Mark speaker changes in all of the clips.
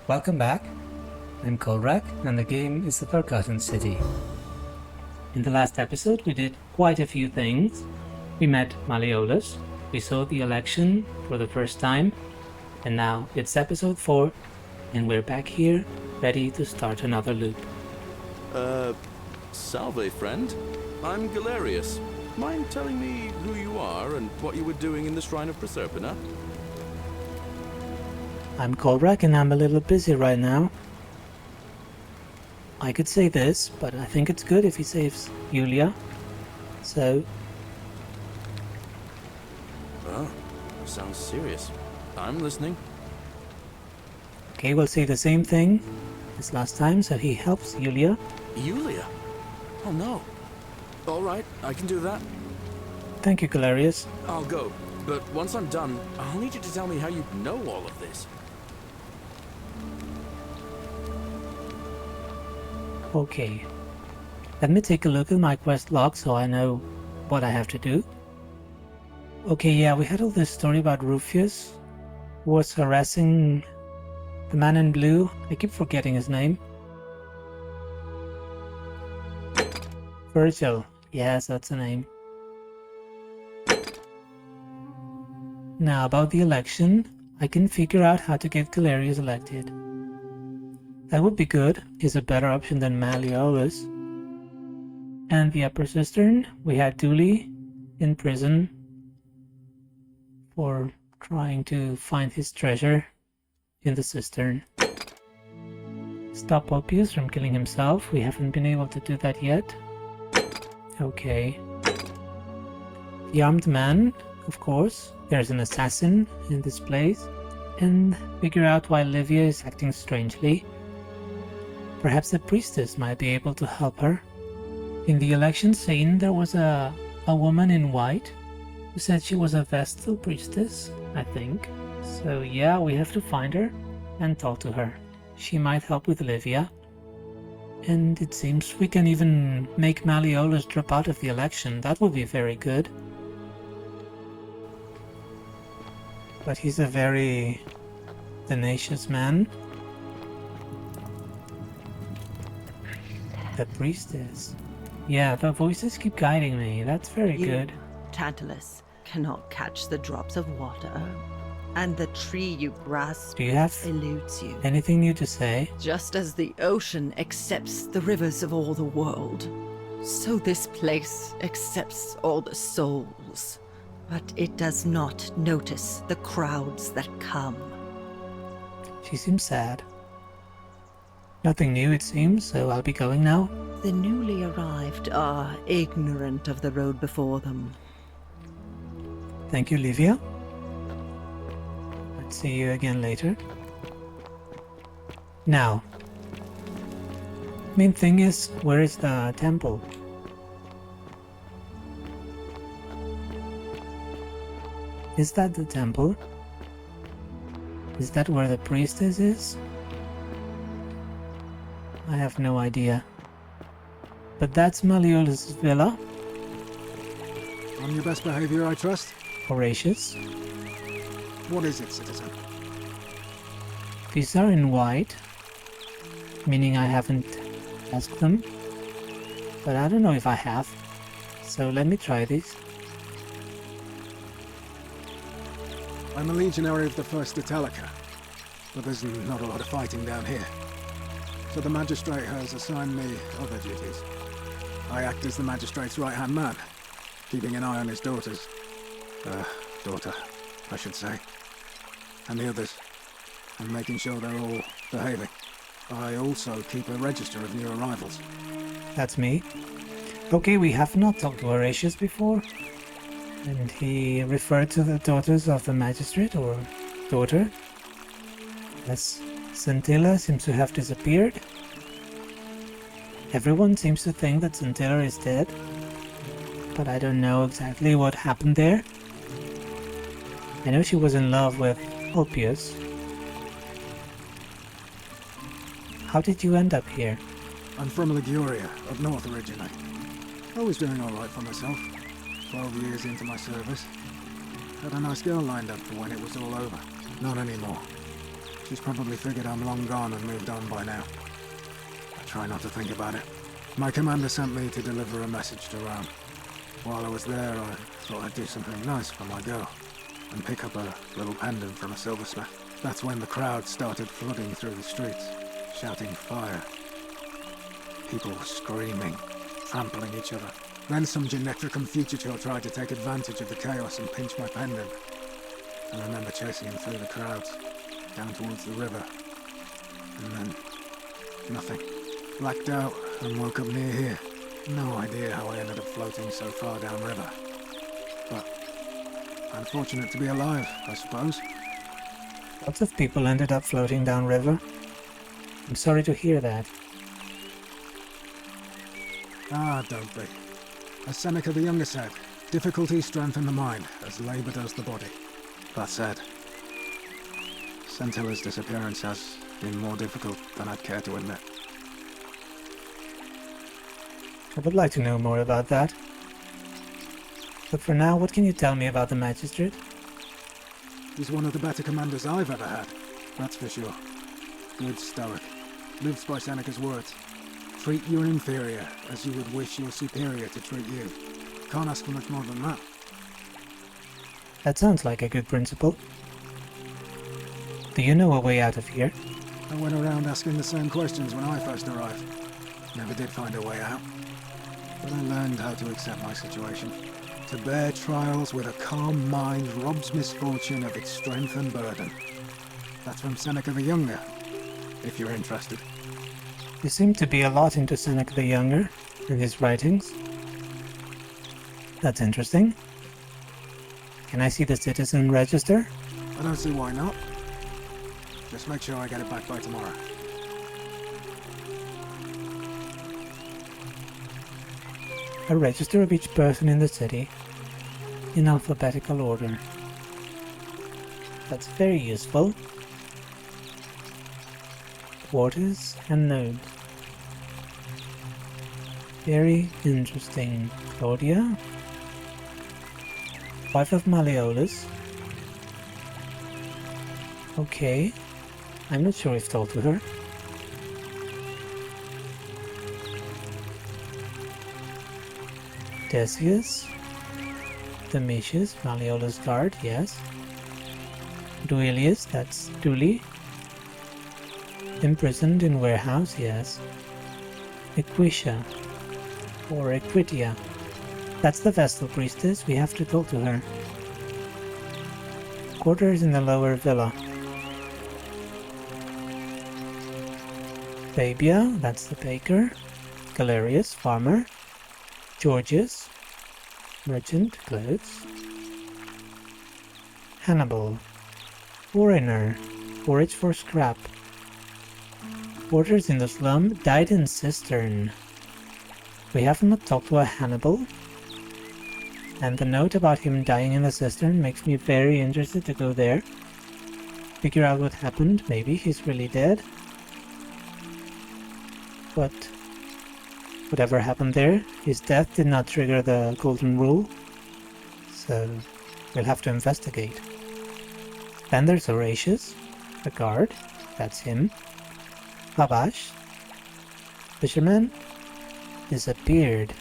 Speaker 1: Welcome back. I'm Kolrak, and the game is the Forgotten City. In the last episode, we did quite a few things. We met Malleolus, we saw the election for the first time, and now it's episode 4, and we're back here, ready to start another loop.
Speaker 2: Salve, friend. I'm Galerius. Mind telling me who you are and what you were doing in the Shrine of Proserpina?
Speaker 1: I'm Kolrak, and I'm a little busy right now. I could say this, but I think it's good if he saves Julia. So...
Speaker 2: Oh, sounds serious. I'm listening.
Speaker 1: Okay, we'll say the same thing as last time, so he helps Julia.
Speaker 2: Julia? Oh no. Alright, I can do that.
Speaker 1: Thank you, Galerius.
Speaker 2: I'll go, but once I'm done, I'll need you to tell me how you know all of this.
Speaker 1: Okay. Let me take a look at my quest log so I know what I have to do. Okay, yeah, we had all this story about Rufius, who was harassing the man in blue. I keep forgetting his name. Virgil. Yes, that's the name. Now, about the election, I can figure out how to get Galerius elected. That would be good. He's a better option than Malleolus. And the upper cistern, we had Duli in prison for trying to find his treasure in the cistern. Stop Ulpius from killing himself. We haven't been able to do that yet. Okay. The armed man, of course. There's an assassin in this place. And figure out why Livia is acting strangely. Perhaps the priestess might be able to help her. In the election scene, there was a woman in white who said she was a Vestal priestess, I think. So yeah, we have to find her and talk to her. She might help with Livia. And it seems we can even make Malleolus drop out of the election. That would be very good. But he's a very tenacious man. The priestess. Yeah, the voices keep guiding me. That's very good.
Speaker 3: Tantalus, cannot catch the drops of water, and the tree you grasp
Speaker 1: Do you have
Speaker 3: eludes you.
Speaker 1: anything new to say?
Speaker 3: Just as the ocean accepts the rivers of all the world, so this place accepts all the souls. But it does not notice the crowds that come.
Speaker 1: She seems sad. Nothing new, it seems, so I'll be going now.
Speaker 3: The newly arrived are ignorant of the road before them.
Speaker 1: Thank you, Livia. Let's see you again later. Now, main thing is, where is the temple? Is that the temple? Is that where the priestess is? I have no idea. But that's Malleolus' villa.
Speaker 4: On your best behavior, I trust.
Speaker 1: Horatius.
Speaker 4: What is it, citizen?
Speaker 1: These are in white, meaning I haven't asked them. But I don't know if I have. So let me try this.
Speaker 4: I'm a legionary of the First Italica, but there's not a lot of fighting down here. So the magistrate has assigned me other duties. I act as the magistrate's right-hand man, keeping an eye on his daughter, I should say, and the others, and making sure they're all behaving. I also keep a register of new arrivals.
Speaker 1: That's me. Okay, we have not talked to Horatius before. And he referred to the daughters of the magistrate, or daughter. As Scintilla seems to have disappeared. Everyone seems to think that Scintilla is dead. But I don't know exactly what happened there. I know she was in love with Ulpius. How did you end up here?
Speaker 4: I'm from Liguria, up north originally. I was doing alright for myself. 12 years into my service. Had a nice girl lined up for when it was all over. Not anymore. She's probably figured I'm long gone and moved on by now. I try not to think about it. My commander sent me to deliver a message to Rome. While I was there, I thought I'd do something nice for my girl, and pick up a little pendant from a silversmith. That's when the crowd started flooding through the streets, shouting fire. People were screaming, trampling each other. Then some Genetricum fugitor tried to take advantage of the chaos and pinch my pendant. I remember chasing him through the crowds, down towards the river. And then, nothing. Blacked out and woke up near here. No idea how I ended up floating so far downriver. But I'm fortunate to be alive, I suppose.
Speaker 1: Lots of people ended up floating downriver. I'm sorry to hear that.
Speaker 4: Ah, don't be. As Seneca the Younger said, difficulty strengthens the mind, as labour does the body. That said, Centilla's disappearance has been more difficult than I'd care to admit.
Speaker 1: I would like to know more about that. But for now, what can you tell me about the magistrate?
Speaker 4: He's one of the better commanders I've ever had, that's for sure. Good stoic. Lives by Seneca's words. Treat your inferior as you would wish your superior to treat you. Can't ask for much more than that.
Speaker 1: That sounds like a good principle. Do you know a way out of here?
Speaker 4: I went around asking the same questions when I first arrived. Never did find a way out. But I learned how to accept my situation. To bear trials with a calm mind robs misfortune of its strength and burden. That's from Seneca the Younger, if you're interested.
Speaker 1: You seem to be a lot into Seneca the Younger and his writings. That's interesting. Can I see the citizen register?
Speaker 4: I don't see why not. Just make sure I get it back by tomorrow.
Speaker 1: A register of each person in the city, in alphabetical order. That's very useful. Quarters and nodes. Very interesting. Claudia. Wife of Malleolus. Okay. I'm not sure if told to her. Decius. Domitius, Malleolus' guard, yes. Duilius, that's Duli. Imprisoned in warehouse, yes. Equitia, or Equitia. That's the Vestal priestess, we have to talk to her. Quarters in the lower villa. Fabia, that's the baker. Galerius, farmer. Georgius, merchant, clothes. Hannibal, foreigner, forage for scrap. Quarters in the slum, died in cistern. We have not talked to a Hannibal, and the note about him dying in the cistern makes me very interested to go there. Figure out what happened, maybe he's really dead. But whatever happened there, his death did not trigger the golden rule, so we'll have to investigate. Then there's Horatius, the guard, that's him. Babash, fisherman, disappeared.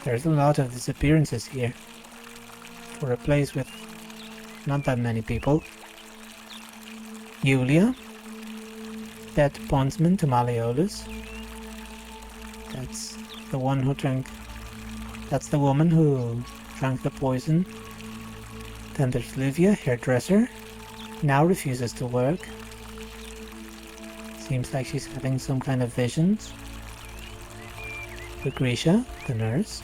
Speaker 1: There's a lot of disappearances here, for a place with not that many people. Julia, dead bondsman to Malleolus. That's the one who drank... That's the woman who drank the poison. Then there's Livia, hairdresser. Now refuses to work. Seems like she's having some kind of visions. Lucretia, the nurse.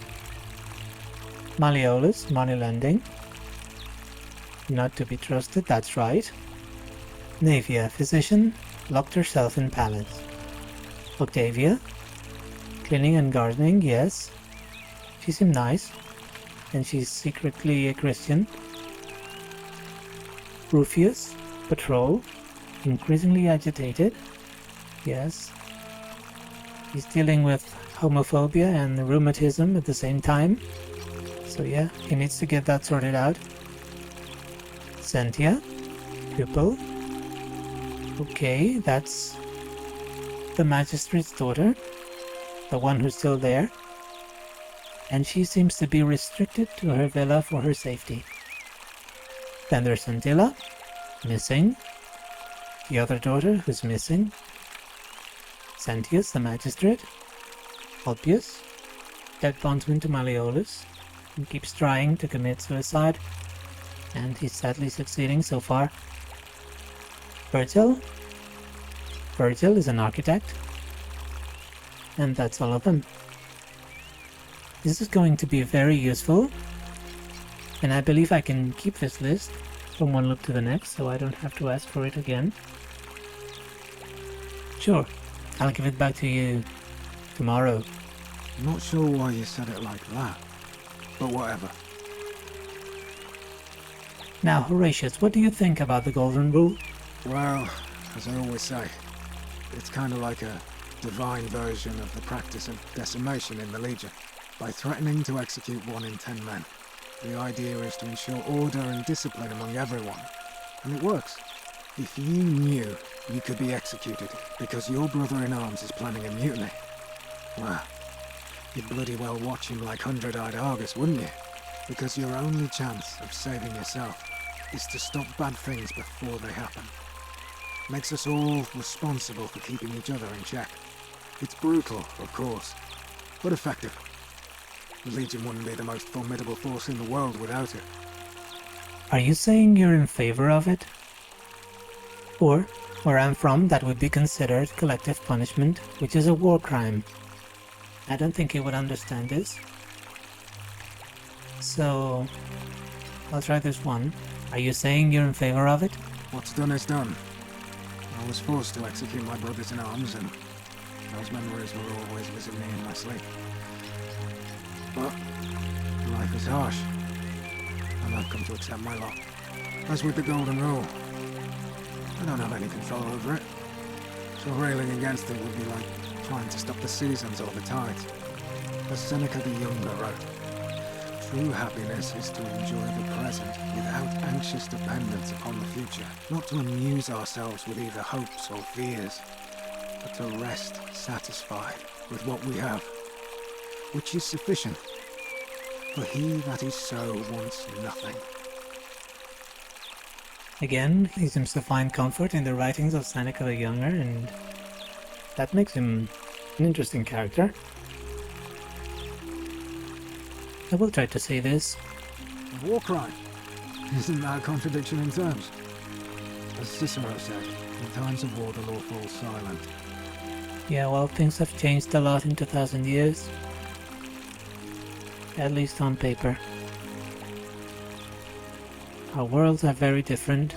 Speaker 1: Malleolus, moneylending. Not to be trusted, that's right. Navia, physician, locked herself in palace. Octavia, cleaning and gardening, yes. She seemed nice, and she's secretly a Christian. Rufius, patrol, increasingly agitated, yes. He's dealing with homophobia and rheumatism at the same time, so yeah, he needs to get that sorted out. Sentia, pupil. Okay, that's the magistrate's daughter, the one who's still there. And she seems to be restricted to her villa for her safety. Then there's Antilla, missing. The other daughter, who's missing. Sentius, the magistrate. Ulpius, dead bondsman to Malleolus, who keeps trying to commit suicide, and he's sadly succeeding so far. Virgil. Virgil is an architect. And that's all of them. This is going to be very useful, and I believe I can keep this list from one look to the next, so I don't have to ask for it again. Sure, I'll give it back to you tomorrow.
Speaker 4: I'm not sure why you said it like that, but whatever.
Speaker 1: Now, Horatius, what do you think about the Golden Rule?
Speaker 4: Well, as I always say, it's kind of like a divine version of the practice of decimation in the Legion. By threatening to execute 1 in 10 men, the idea is to ensure order and discipline among everyone. And it works. If you knew you could be executed because your brother-in-arms is planning a mutiny, well, you'd bloody well watch him like hundred-eyed Argus, wouldn't you? Because your only chance of saving yourself is to stop bad things before they happen. Makes us all responsible for keeping each other in check. It's brutal, of course, but effective. The Legion wouldn't be the most formidable force in the world without it.
Speaker 1: Are you saying you're in favor of it? Or, where I'm from, that would be considered collective punishment, which is a war crime. I don't think you would understand this. So, I'll try this one. Are you saying you're in favor of it?
Speaker 4: What's done is done. I was forced to execute my brothers-in-arms, and those memories will always visit me in my sleep. But life is harsh, and I've come to accept my lot. As with the Golden Rule, I don't have any control over it, so railing against it would be like trying to stop the seasons or the tides. As Seneca the Younger wrote, true happiness is to enjoy the present without anxious dependence upon the future, not to amuse ourselves with either hopes or fears, but to rest satisfied with what we have, which is sufficient. For he that is so wants nothing.
Speaker 1: Again, he seems to find comfort in the writings of Seneca the Younger, and that makes him an interesting character. I will try to say this.
Speaker 4: A war crime? Isn't that a contradiction in terms? As Cicero said, in times of war the law falls silent.
Speaker 1: Yeah, well, things have changed a lot in 2000 years. At least on paper. Our worlds are very different.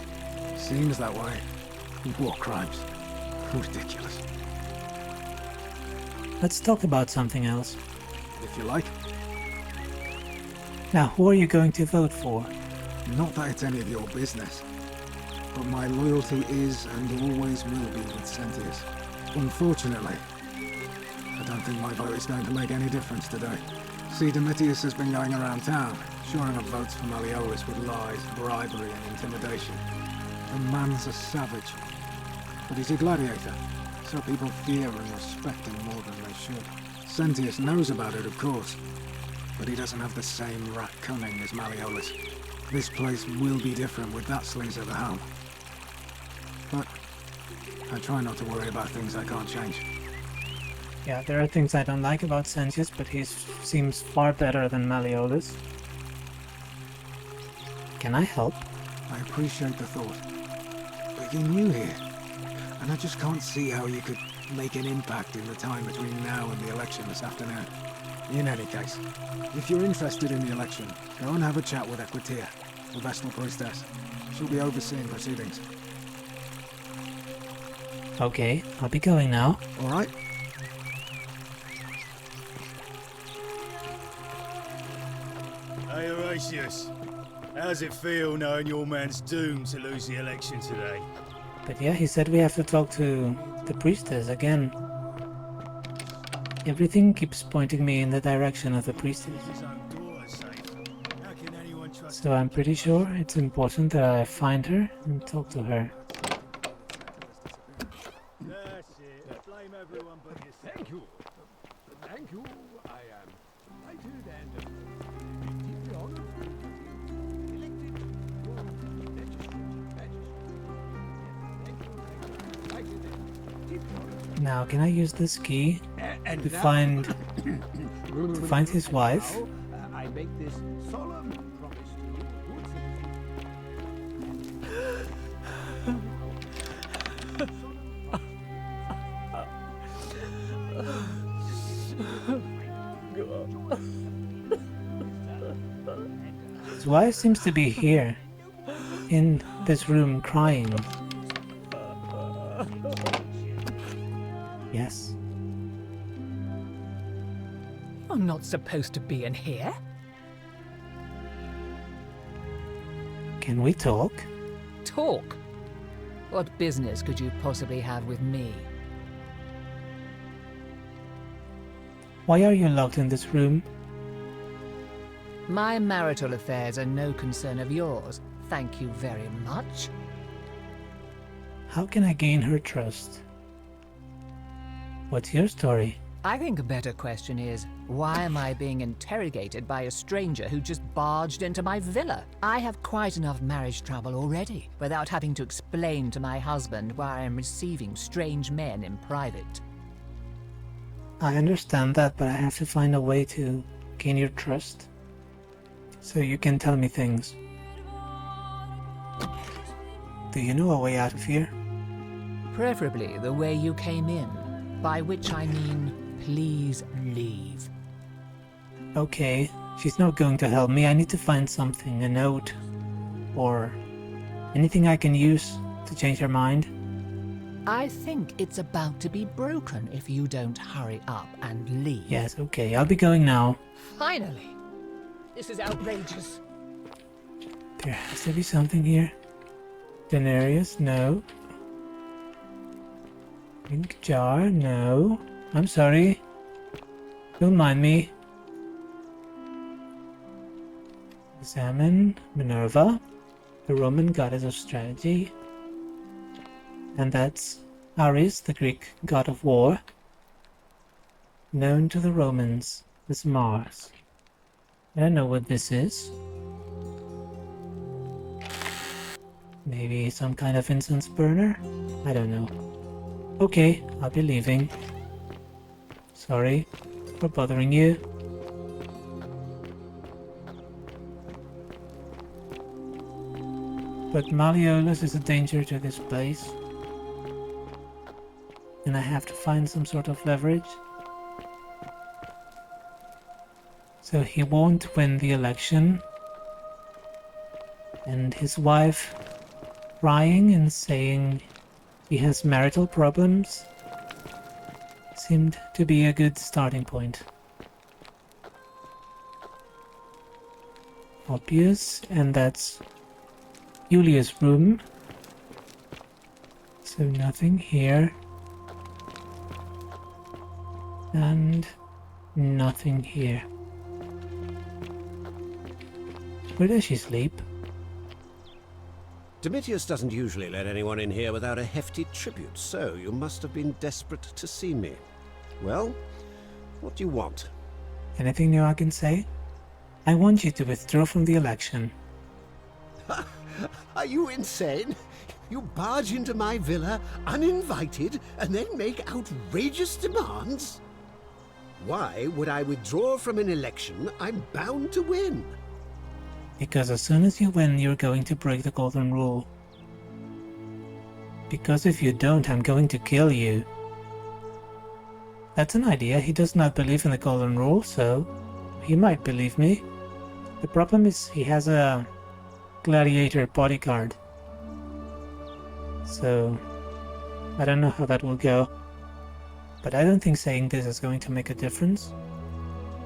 Speaker 4: Seems that way. War crimes. Ridiculous.
Speaker 1: Let's talk about something else.
Speaker 4: If you like.
Speaker 1: Now, who are you going to vote for?
Speaker 4: Not that it's any of your business, but my loyalty is and always will be with Sentius. Unfortunately, I don't think my vote is going to make any difference today. See, Domitius has been going around town, shoring up votes for Malleolus with lies, bribery and intimidation. The man's a savage, but he's a gladiator, so people fear and respect him more than they should. Sentius knows about it, of course, but he doesn't have the same rat cunning as Malleolus. This place will be different with that sleaze at the helm. But I try not to worry about things I can't change.
Speaker 1: Yeah, there are things I don't like about Sentius, but he seems far better than Malleolus. Can I help?
Speaker 4: I appreciate the thought, but you're new here, and I just can't see how you could make an impact in the time between now and the election this afternoon. In any case, if you're interested in the election, go and have a chat with Equitia, the Vestal Priestess. She'll be overseeing proceedings.
Speaker 1: Okay, I'll be going now.
Speaker 4: All right?
Speaker 5: Hey Horatius, how's it feel knowing your man's doomed to lose the election today?
Speaker 1: But yeah, he said we have to talk to the priestess again. Everything keeps pointing me in the direction of the priestess.
Speaker 5: His own daughter's safe. How can anyone trust
Speaker 1: So I'm pretty sure it's important that I find her and talk to her.
Speaker 5: here. Blame everyone but yourself.
Speaker 6: Thank you. Thank you. I am delighted and deeply honored to be elected your legislative majesty. Thank you. Delighted and deeply honored.
Speaker 1: Now, can I use this key
Speaker 6: And
Speaker 1: to
Speaker 6: now-
Speaker 1: find his wife?
Speaker 6: Now, I make this solemn promise to you, good
Speaker 1: His wife seems to be here, in this room, crying. Yes.
Speaker 7: You're not supposed to be in here.
Speaker 1: Can we talk?
Speaker 7: Talk. What business could you possibly have with me?
Speaker 1: Why are you locked in this room?
Speaker 7: My marital affairs are no concern of yours. Thank you very much.
Speaker 1: How can I gain her trust? What's your story?
Speaker 7: I think a better question is, why am I being interrogated by a stranger who just barged into my villa? I have quite enough marriage trouble already, without having to explain to my husband why I am receiving strange men in private.
Speaker 1: I understand that, but I have to find a way to gain your trust. So you can tell me things. Do you know a way out of here?
Speaker 7: Preferably the way you came in, by which I mean, please leave.
Speaker 1: Okay, she's not going to help me. I need to find something, a note, or anything I can use to change her mind.
Speaker 7: I think it's about to be broken if you don't hurry up and leave.
Speaker 1: Yes, okay, I'll be going now.
Speaker 7: Finally! This is outrageous.
Speaker 1: There has to be something here. Galerius, no. Ink jar, no. I'm sorry. Don't mind me. Examine Minerva, the Roman goddess of strategy. And that's Ares, the Greek god of war. Known to the Romans as Mars. I don't know what this is. Maybe some kind of incense burner? I don't know. Okay, I'll be leaving. Sorry for bothering you. But Malleolus is a danger to this place. And I have to find some sort of leverage. So he won't win the election. And his wife crying and saying he has marital problems seemed to be a good starting point. Obvious, and that's Julia's room. So nothing here. And nothing here. Where does she sleep?
Speaker 8: Domitius doesn't usually let anyone in here without a hefty tribute, so you must have been desperate to see me. Well, what do you want?
Speaker 1: Anything new I can say? I want you to withdraw from the election.
Speaker 8: Are you insane? You barge into my villa uninvited and then make outrageous demands? Why would I withdraw from an election I'm bound to win?
Speaker 1: Because as soon as you win, you're going to break the golden rule. Because if you don't, I'm going to kill you. That's an idea. He does not believe in the golden rule, so he might believe me. The problem is he has a gladiator bodyguard. So I don't know how that will go. But I don't think saying this is going to make a difference.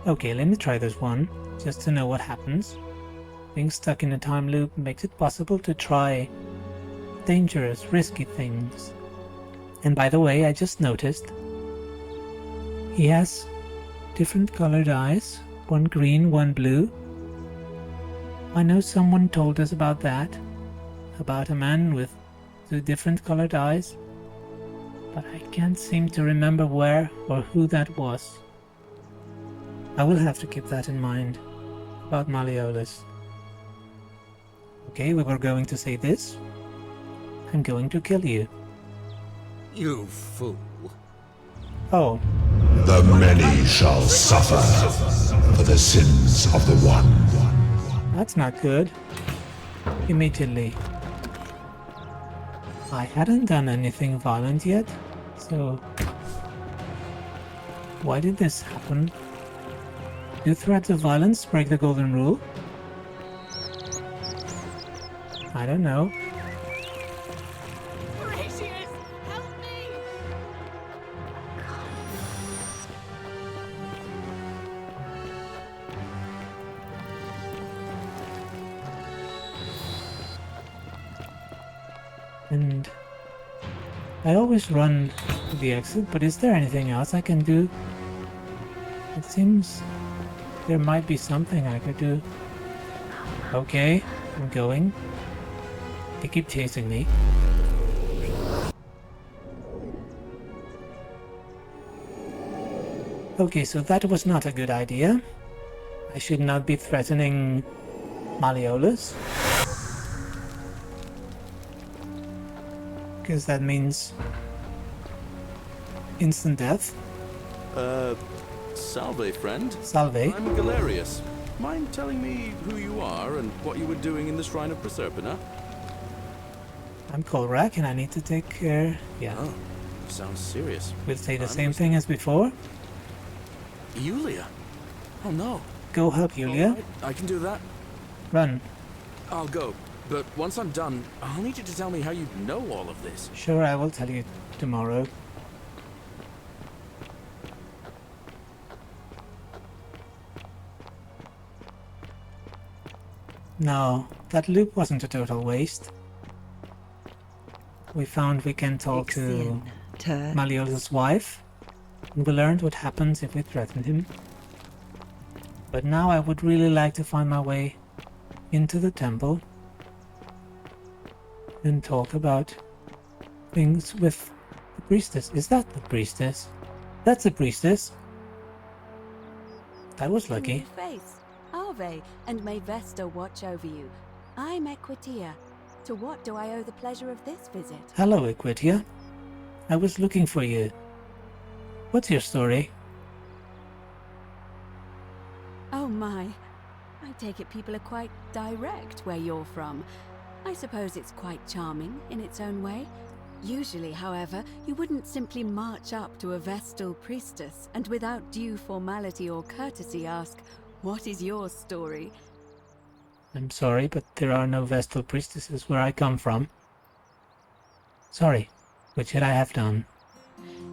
Speaker 1: Okay, let me try this one, just to know what happens. Being stuck in a time loop makes it possible to try dangerous, risky things. And by the way, I just noticed he has different colored eyes, one green, one blue. I know someone told us about that, about a man with two different colored eyes. but I can't seem to remember where or who that was. I will have to keep that in mind about Malleolus. Okay, we were going to say this. I'm going to kill you.
Speaker 8: You fool.
Speaker 1: Oh,
Speaker 9: The many shall suffer for the sins of the one.
Speaker 1: that's not good. Immediately. I hadn't done anything violent yet, so why did this happen? Do threats of violence break the golden rule? I don't know.
Speaker 10: Horatius, help me!
Speaker 1: And I always run to the exit, but is there anything else I can do? It seems there might be something I could do. Okay, I'm going. They keep chasing me. Okay, so that was not a good idea. I should not be threatening Malleolus. Because that means instant death.
Speaker 2: Salve, friend.
Speaker 1: Salve.
Speaker 2: I'm Galerius. Mind telling me who you are and what you were doing in the shrine of Proserpina?
Speaker 1: I'm Kolrak and I need to take care. Yeah,
Speaker 2: Oh, sounds serious.
Speaker 1: we'll say the
Speaker 2: I'm
Speaker 1: same thing as before.
Speaker 2: Yulia? Oh no.
Speaker 1: Go help Yulia.
Speaker 2: Alright, I can do that.
Speaker 1: Run.
Speaker 2: I'll go. But once I'm done, I'll need you to tell me how you know all of this.
Speaker 1: Sure, I will tell you tomorrow. No, that loop wasn't a total waste. We found we can talk to
Speaker 3: Ixion, turn.
Speaker 1: Malleolus' wife, and we learned what happens if we threaten him. But now I would really like to find my way into the temple and talk about things with the priestess. Is that the priestess? That's the priestess. That was lucky.
Speaker 10: New face. Ave, and may Vesta watch over you. I'm Equitia. To what do I owe the pleasure of this visit?
Speaker 1: Hello, Equitia. I was looking for you. What's your story?
Speaker 10: Oh my. I take it people are quite direct where you're from. I suppose it's quite charming in its own way. Usually, however, you wouldn't simply march up to a Vestal priestess and without due formality or courtesy ask, "What is your story?"
Speaker 1: I'm sorry, but there are no Vestal priestesses where I come from. Sorry, what should I have done?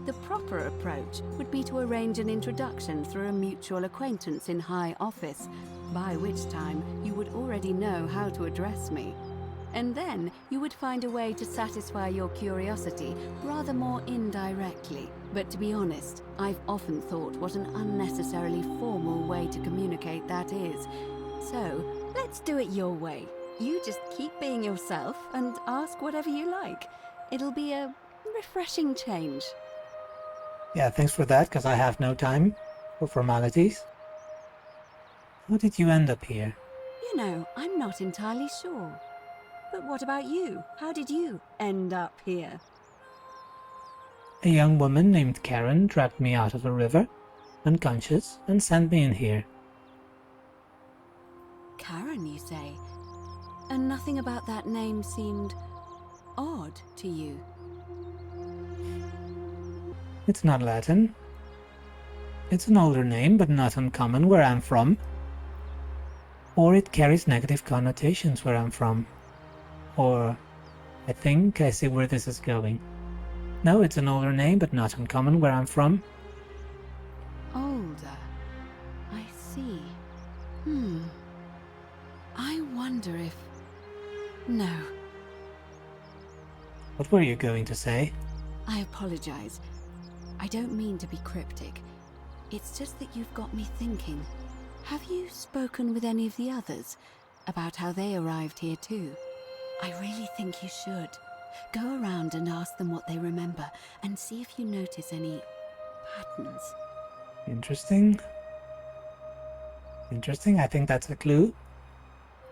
Speaker 10: The proper approach would be to arrange an introduction through a mutual acquaintance in high office, by which time you would already know how to address me. And then you would find a way to satisfy your curiosity rather more indirectly. But to be honest, I've often thought what an unnecessarily formal way to communicate that is. So, let's do it your way. You just keep being yourself and ask whatever you like. It'll be a refreshing change.
Speaker 1: Yeah, thanks for that, because I have no time for formalities. How did you end up here?
Speaker 10: You know, I'm not entirely sure. But what about you? How did you end up here?
Speaker 1: A young woman named Karen dragged me out of a river, unconscious, and sent me in here.
Speaker 10: Karen, you say? And nothing about that name seemed odd to you?
Speaker 1: It's not Latin. It's an older name, but not uncommon where I'm from. Or it carries negative connotations where I'm from. Or I think I see where this is going. No, it's an older name, but not uncommon where I'm from.
Speaker 10: Older. I see. I wonder if... No.
Speaker 1: What were you going to say?
Speaker 10: I apologize. I don't mean to be cryptic. It's just that you've got me thinking. Have you spoken with any of the others about how they arrived here too? I really think you should. Go around and ask them what they remember, and see if you notice any patterns.
Speaker 1: Interesting. Interesting, I think that's a clue.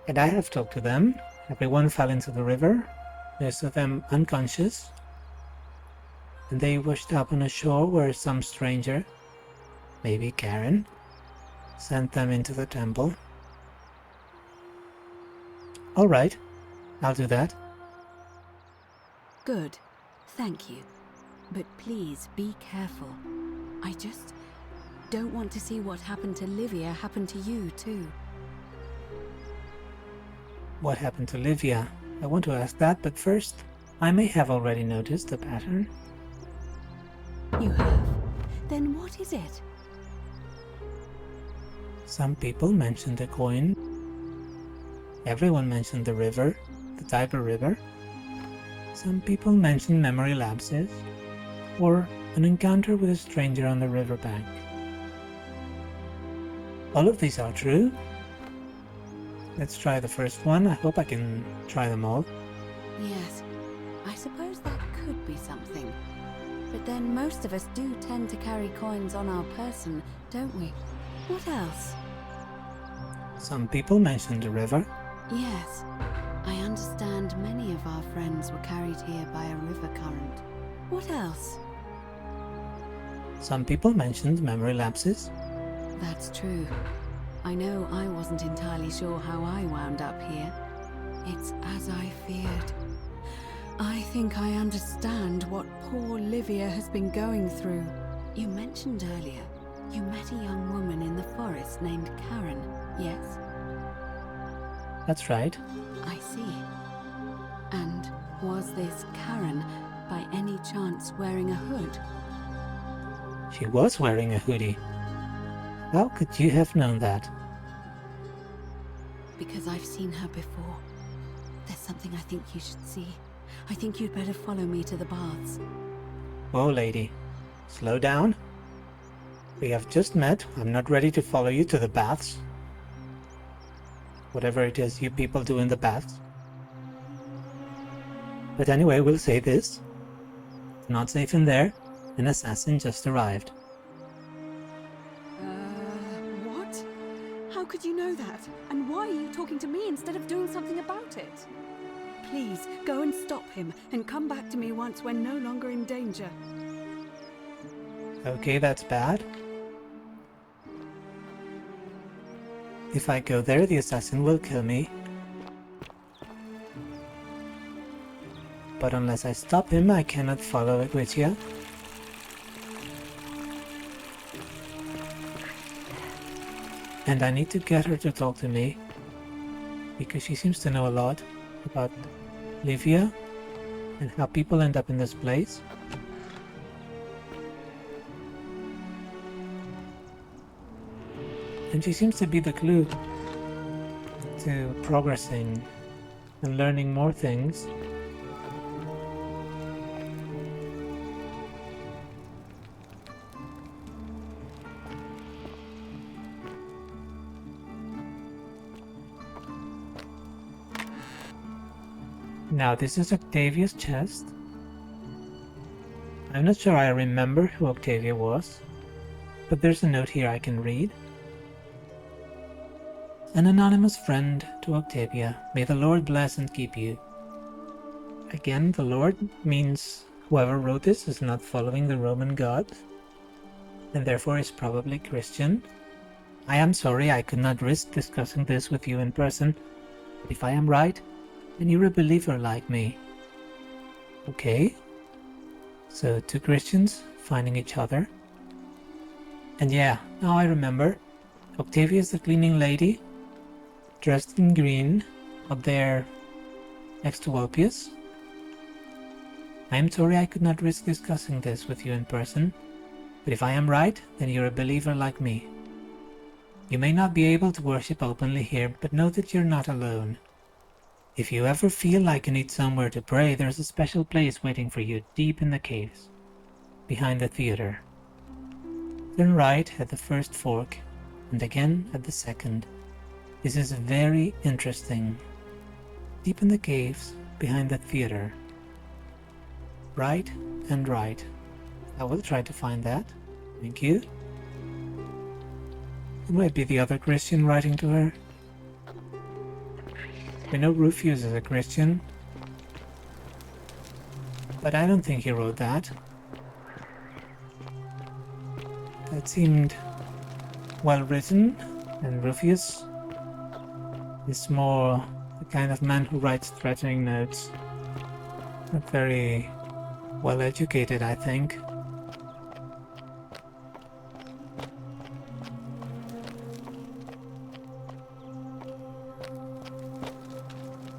Speaker 1: And I have talked to them. Everyone fell into the river, most of them unconscious. And they washed up on a shore where some stranger, maybe Karen, sent them into the temple. Alright, I'll do that.
Speaker 10: Good. Thank you. But please be careful. I just don't want to see what happened to Livia happen to you, too.
Speaker 1: What happened to Livia? I want to ask that, but first, I may have already noticed the pattern.
Speaker 10: You have? Then what is it?
Speaker 1: Some people mentioned a coin. Everyone mentioned the river, the Tiber River. Some people mentioned memory lapses, or an encounter with a stranger on the riverbank. All of these are true. Let's try the first one. I hope I can try them all.
Speaker 10: Yes, I suppose that could be something. But then most of us do tend to carry coins on our person, don't we? What else?
Speaker 1: Some people mentioned the river.
Speaker 10: Yes, I understand many of our friends were carried here by a river current. What else?
Speaker 1: Some people mentioned memory lapses.
Speaker 10: That's true. I know I wasn't entirely sure how I wound up here. It's as I feared. I think I understand what poor Livia has been going through. You mentioned earlier you met a young woman in the forest named Karen, yes?
Speaker 1: That's right.
Speaker 10: I see. And was this Karen by any chance wearing a hood?
Speaker 1: She was wearing a hoodie. How could you have known that?
Speaker 10: Because I've seen her before. There's something I think you should see. I think you'd better follow me to the baths.
Speaker 1: Whoa, lady. Slow down. We have just met. I'm not ready to follow you to the baths. Whatever it is you people do in the baths. But anyway, we'll say this. It's not safe in there. An assassin just arrived.
Speaker 10: What? How could you know that? And why are you talking to me instead of doing something about it? Please, go and stop him, and come back to me once we're no longer in danger.
Speaker 1: Okay, that's bad. If I go there, the assassin will kill me. But unless I stop him, I cannot follow Equitia. And I need to get her to talk to me, because she seems to know a lot about Livia and how people end up in this place. And she seems to be the clue to progressing and learning more things. Now this is Octavia's chest. I'm not sure I remember who Octavia was, but there's a note here I can read. An anonymous friend to Octavia, may the Lord bless and keep you. Again, the Lord means whoever wrote this is not following the Roman God, and therefore is probably Christian. I am sorry I could not risk discussing this with you in person, but if I am right, then you're a believer like me. Okay, so two Christians finding each other. And yeah, now I remember, Octavia is the cleaning lady, dressed in green, up there next to Horatius. I am sorry I could not risk discussing this with you in person, but if I am right, then you're a believer like me. You may not be able to worship openly here, but know that you're not alone. If you ever feel like you need somewhere to pray, there's a special place waiting for you deep in the caves, behind the theater. Turn right at the first fork, and again at the second. This is very interesting. Deep in the caves, behind the theater. Right and right. I will try to find that. Thank you. It might be the other Christian writing to her. We know Rufius is a Christian, but I don't think he wrote that. That seemed well written, and Rufius is more the kind of man who writes threatening notes. Not very well educated, I think.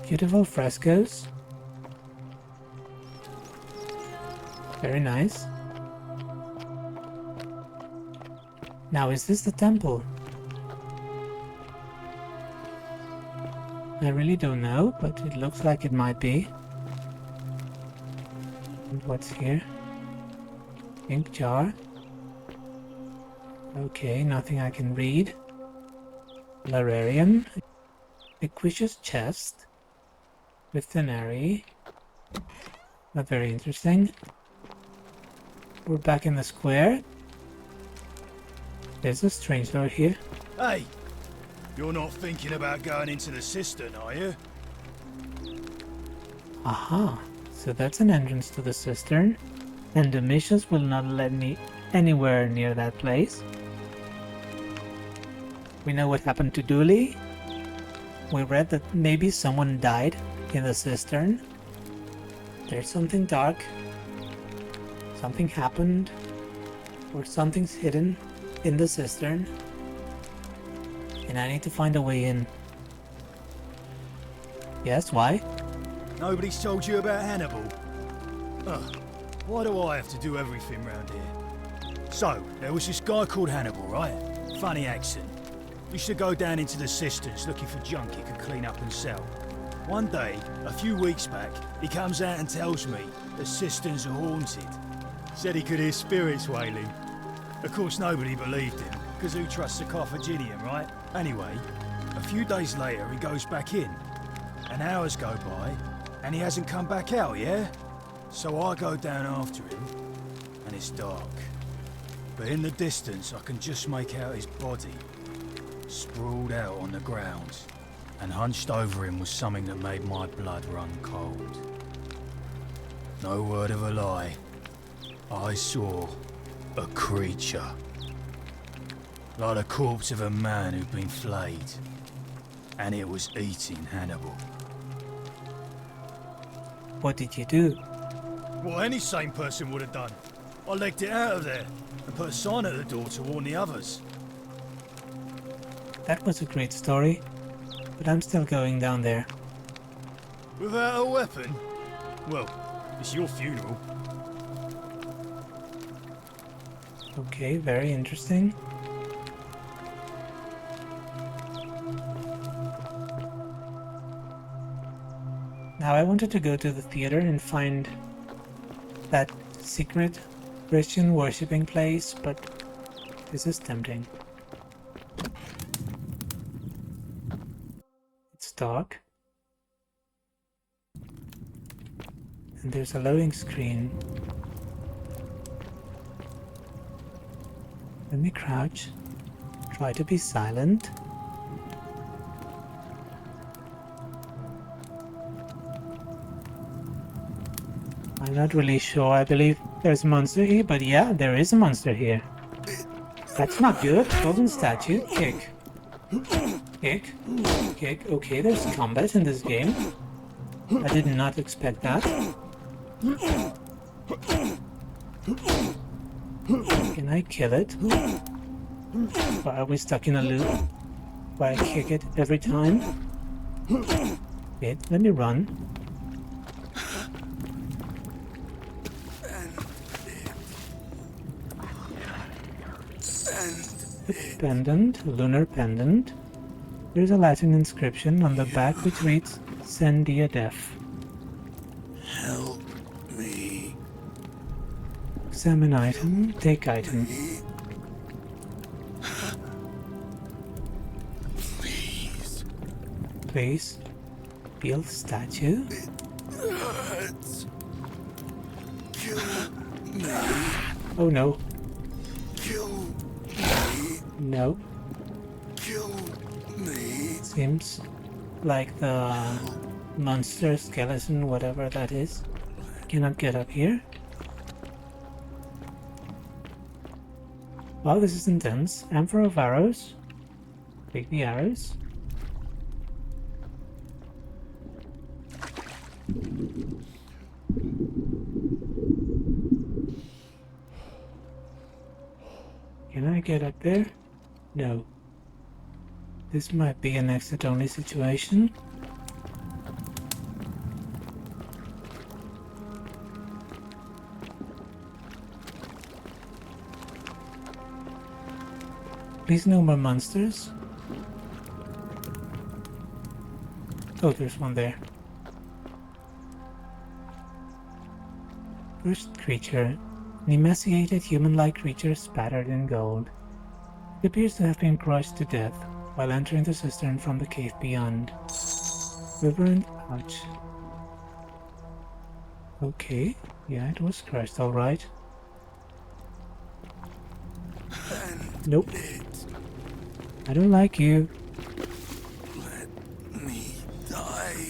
Speaker 1: Beautiful frescoes. Very nice. Now, is this the temple? I really don't know, but it looks like it might be. And what's here? Ink jar. Okay, nothing I can read. Lararian. Equitia's chest. With Thenary. Not very interesting. We're back in the square. There's a strange door here.
Speaker 5: Hey! You're not thinking about going into the cistern, are you?
Speaker 1: Aha! So that's an entrance to the cistern. And Domitius will not let me anywhere near that place. We know what happened to Duli. We read that maybe someone died in the cistern. There's something dark. Something happened. Or something's hidden in the cistern. And I need to find a way in. Yes, why?
Speaker 5: Nobody's told you about Hannibal? Ugh, why do I have to do everything round here? So, there was this guy called Hannibal, right? Funny accent. Used to go down into the cisterns looking for junk he could clean up and sell. One day, a few weeks back, he comes out and tells me the cisterns are haunted. Said he could hear spirits wailing. Of course, nobody believed him, because who trusts a Carthaginian, right? Anyway, a few days later, he goes back in. And hours go by, and he hasn't come back out, yeah? So I go down after him, and it's dark. But in the distance, I can just make out his body, sprawled out on the ground. And hunched over him was something that made my blood run cold. No word of a lie. I saw a creature. Like the corpse of a man who'd been flayed. And it was eating Hannibal.
Speaker 1: What did you do?
Speaker 5: What any sane person would have done. I legged it out of there and put a sign at the door to warn the others.
Speaker 1: That was a great story, but I'm still going down there.
Speaker 5: Without a weapon? Well, it's your funeral.
Speaker 1: Okay, very interesting. Now I wanted to go to the theater and find that secret Christian worshipping place, but this is tempting. It's dark. And there's a loading screen. Let me crouch. Try to be silent. I'm not really sure. I believe there's a monster here, but yeah, there is a monster here. That's not good. Golden statue. Kick. Kick. Kick. Okay, there's combat in this game. I did not expect that. Can I kill it? Or are we stuck in a loop where I kick it every time? Wait, let me run. Pendant, a lunar pendant. There's a Latin inscription on the back which reads Sendia Def.
Speaker 5: Help me.
Speaker 1: Examine item, take item.
Speaker 5: Please.
Speaker 1: Please. Feel statue.
Speaker 5: It hurts.
Speaker 1: Oh no.
Speaker 6: Kill
Speaker 1: No.
Speaker 6: Kill me.
Speaker 1: Seems like the monster, skeleton, whatever that is, cannot get up here. Wow, this is intense. Emperor of arrows. Take the arrows. Can I get up there? No. This might be an exit-only situation. Please no more monsters. Oh, there's one there. First creature. An emaciated human-like creature spattered in gold. It appears to have been crushed to death while entering the cistern from the cave beyond. River and pouch. Okay, yeah, it was crushed, alright. Nope. I don't like you.
Speaker 6: Let me die.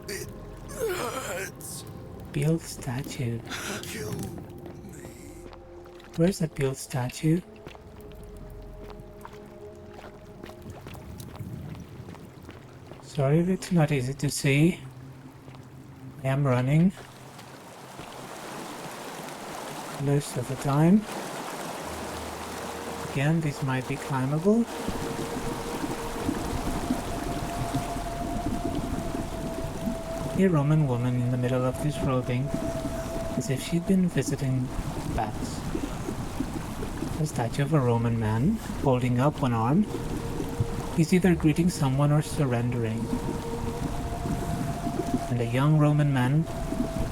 Speaker 6: It hurts.
Speaker 1: Build statue.
Speaker 6: Kill me.
Speaker 1: Where's that build statue? Sorry if it's not easy to see. I am running most of the time. Again, these might be climbable. A Roman woman in the middle of this roving, as if she'd been visiting bats. A statue of a Roman man, holding up one arm. He's either greeting someone or surrendering. And a young Roman man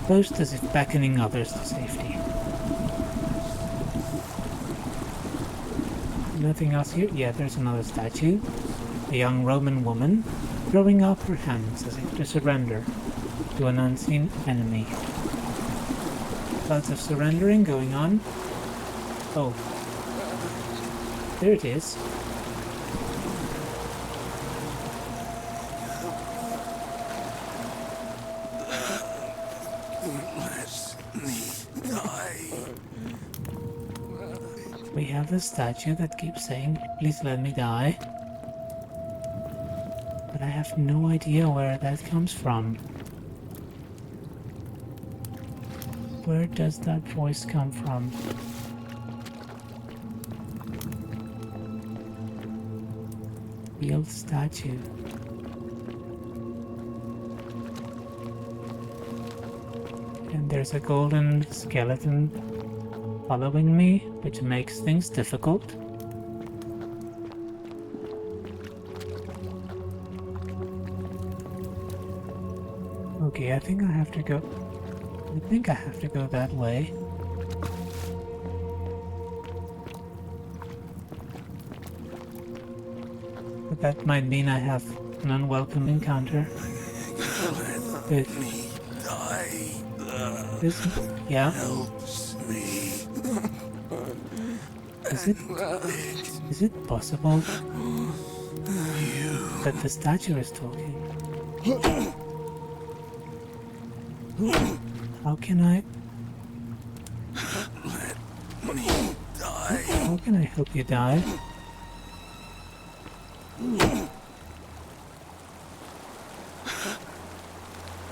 Speaker 1: posed as if beckoning others to safety. Nothing else here? Yeah, there's another statue. A young Roman woman throwing up her hands as if to surrender to an unseen enemy. Lots of surrendering going on. Oh. There it is.
Speaker 6: Let me die.
Speaker 1: We have the statue that keeps saying, "Please let me die." But I have no idea where that comes from. Where does that voice come from? Build statue. And there's a golden skeleton following me, which makes things difficult. Okay, I think I have to go that way. But that might mean I have an unwelcome encounter.
Speaker 6: Let me die.
Speaker 1: This, yeah.
Speaker 6: Helps me.
Speaker 1: Is it possible that the statue is talking? How can I?
Speaker 6: Let me die.
Speaker 1: How can I help you die?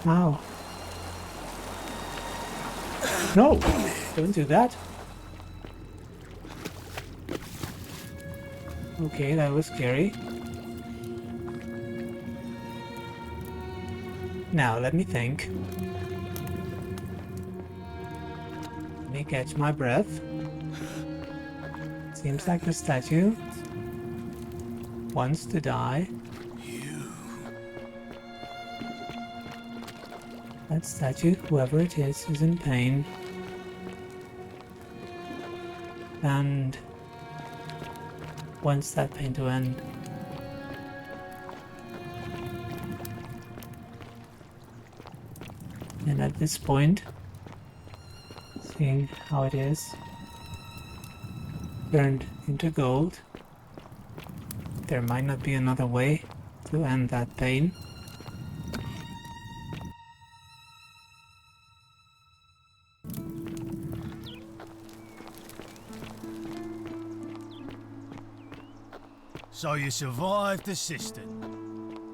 Speaker 1: How? No! Don't do that. Okay, that was scary. Now, let me think. Let me catch my breath. Seems like the statue wants to die. That statue, whoever it is in pain. And wants that pain to end. And at this point, seeing how it is. Turned into gold. There might not be another way to end that pain.
Speaker 5: So you survived the cistern.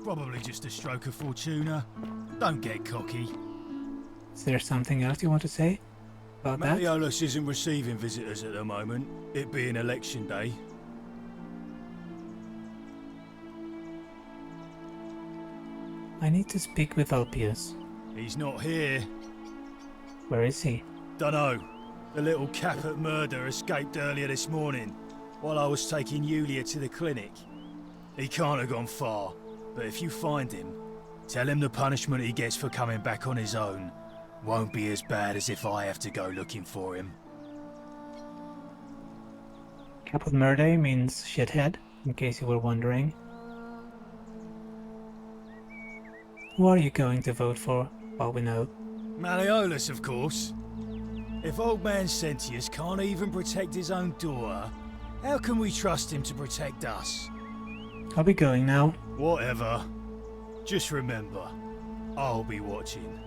Speaker 5: Probably just a stroke of fortuna. Don't get cocky.
Speaker 1: Is there something else you want to say about that?
Speaker 5: Malleolus isn't receiving visitors at the moment, it being election day.
Speaker 1: I need to speak with Ulpius.
Speaker 5: He's not here.
Speaker 1: Where is he?
Speaker 5: Dunno. The little cap at murder escaped earlier this morning, while I was taking Yulia to the clinic. He can't have gone far, but if you find him, tell him the punishment he gets for coming back on his own won't be as bad as if I have to go looking for him.
Speaker 1: Caput Murday means shithead, in case you were wondering. Who are you going to vote for, well we know?
Speaker 5: Malleolus, of course. If old man Sentius can't even protect his own daughter, how can we trust him to protect us?
Speaker 1: I'll be going now.
Speaker 5: Whatever. Just remember, I'll be watching.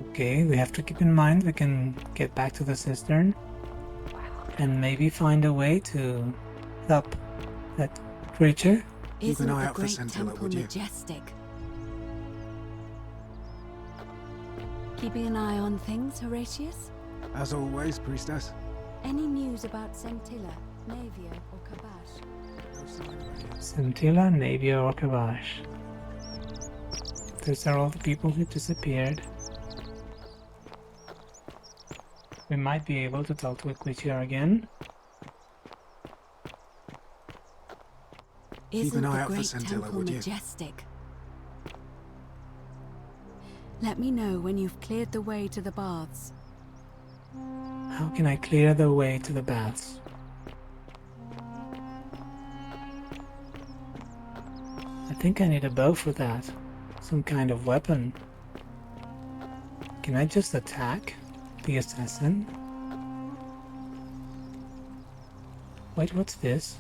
Speaker 1: Okay, we have to keep in mind we can get back to the cistern and maybe find a way to stop that creature.
Speaker 4: Keep an
Speaker 10: Isn't
Speaker 4: eye
Speaker 10: the
Speaker 4: out for
Speaker 10: great
Speaker 4: Scintilla,
Speaker 10: temple
Speaker 4: would you?
Speaker 10: majestic? Keeping an eye on things, Horatius?
Speaker 4: As always, priestess.
Speaker 10: Any news about Scintilla, Navia, or Kabash?
Speaker 1: Scintilla, Navia, or Kabash. Those are all the people who disappeared. We might be able to talk to Equitia again.
Speaker 10: Isn't
Speaker 4: an eye
Speaker 10: the
Speaker 4: out for
Speaker 10: great
Speaker 4: Scintilla,
Speaker 10: temple
Speaker 4: would you?
Speaker 10: majestic? Let me know when you've cleared the way to the baths.
Speaker 1: How can I clear the way to the baths? I think I need a bow for that. Some kind of weapon. Can I just attack the assassin? Wait, what's this?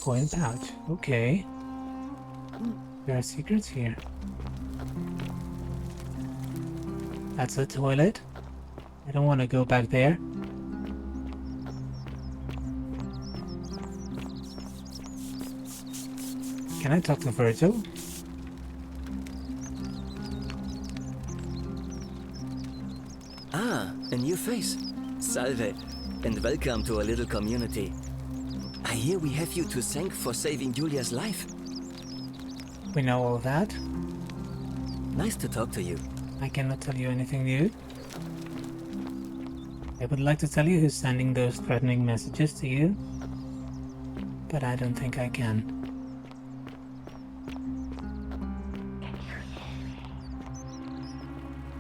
Speaker 1: Coin pouch. Okay. There are secrets here. That's a toilet. I don't want to go back there. Can I talk to Virgil?
Speaker 11: Ah, a new face. Salve, and welcome to our little community. I hear we have you to thank for saving Julia's life.
Speaker 1: We know all that.
Speaker 11: Nice to talk to you.
Speaker 1: I cannot tell you anything new. I would like to tell you who's sending those threatening messages to you, but I don't think I can.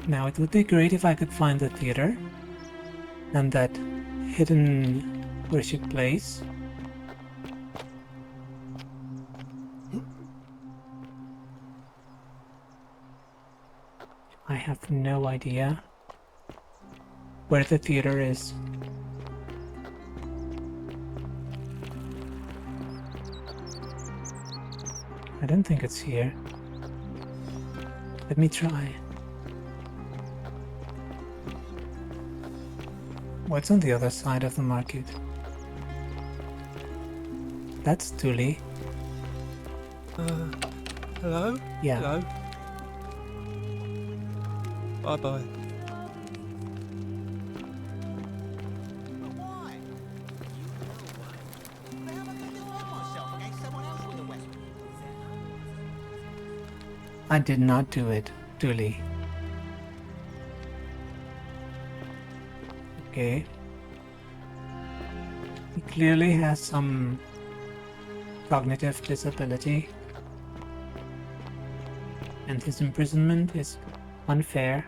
Speaker 1: Now, it would be great if I could find the theater and that hidden worship place. I have no idea where the theater is. I don't think it's here. Let me try. What's on the other side of the market? That's Duli.
Speaker 12: Hello?
Speaker 1: Yeah.
Speaker 12: Hello? Bye-bye.
Speaker 1: I did not do it, Duli. Okay. He clearly has some cognitive disability, and his imprisonment is unfair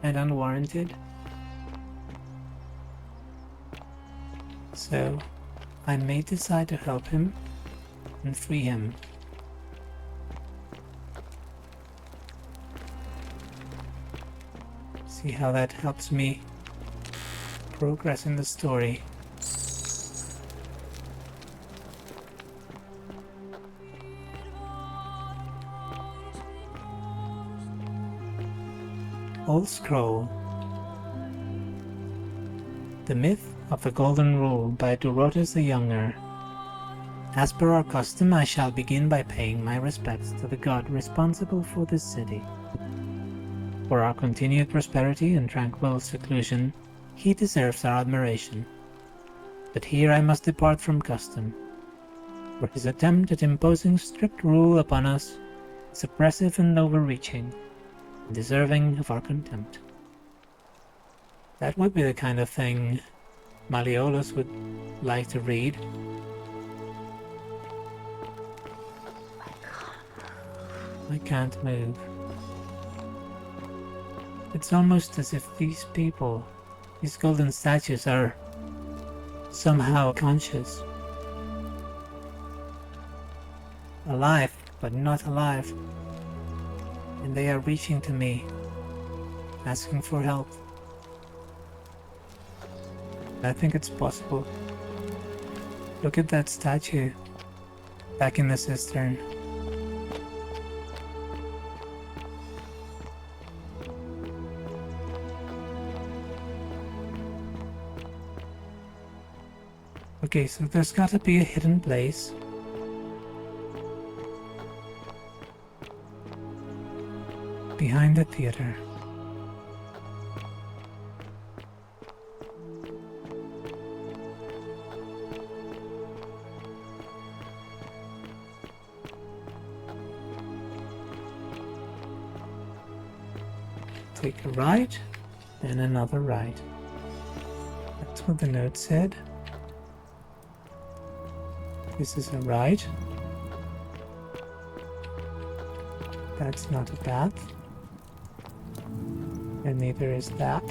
Speaker 1: and unwarranted. So, I may decide to help him and free him. See how that helps me progress in the story. Old Scroll. The Myth of the Golden Rule by Horatius the Younger. As per our custom, I shall begin by paying my respects to the god responsible for this city. For our continued prosperity and tranquil seclusion, he deserves our admiration. But here I must depart from custom, for his attempt at imposing strict rule upon us is oppressive and overreaching, and deserving of our contempt. That would be the kind of thing Malleolus would like to read. I can't move. It's almost as if these people, these golden statues, are somehow conscious. Alive, but not alive. And they are reaching to me, asking for help. I think it's possible. Look at that statue back in the cistern. Okay, so there's gotta be a hidden place. Behind the theater. Take a right, then another right. That's what the note said. This is a right. That's not a path. And neither is that.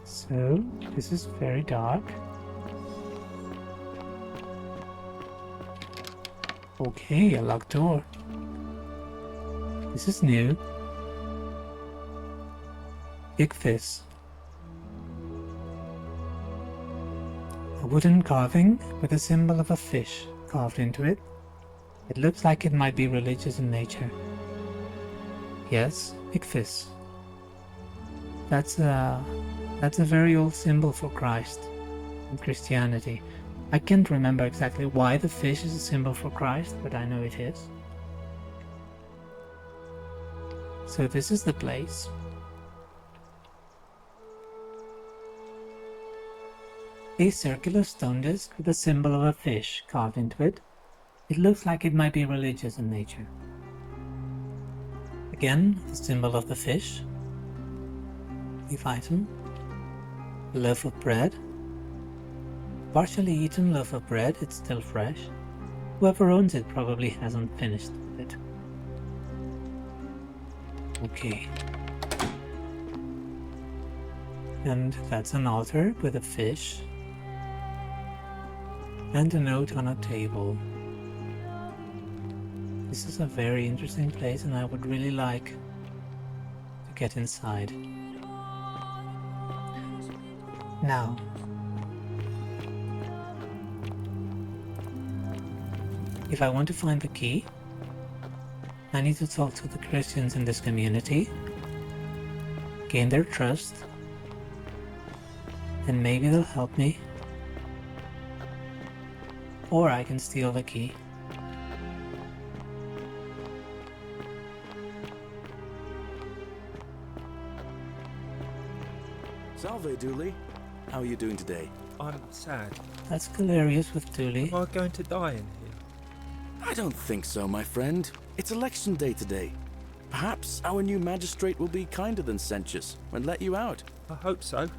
Speaker 1: So, this is very dark. Okay, a locked door. This is new. Ichthys. A wooden carving with a symbol of a fish carved into it. It looks like it might be religious in nature. Yes, Ichthys. That's a very old symbol for Christ in Christianity. I can't remember exactly why the fish is a symbol for Christ, but I know it is. So this is the place. A circular stone disc with a symbol of a fish carved into it. It looks like it might be religious in nature. Again, the symbol of the fish. Leaf item. A loaf of bread. Partially eaten loaf of bread, it's still fresh. Whoever owns it probably hasn't finished it. Okay. And that's an altar with a fish. And a note on a table. This is a very interesting place and I would really like to get inside. Now, if I want to find the key, I need to talk to the Christians in this community, gain their trust, and maybe they'll help me. Or I can steal the key.
Speaker 2: Salve, Duli. How are you doing today?
Speaker 12: I'm sad.
Speaker 1: That's Galerius with Duli.
Speaker 12: Am I going to die in here?
Speaker 2: I don't think so, my friend. It's election day today. Perhaps our new magistrate will be kinder than Sentius and let you out.
Speaker 12: I hope so.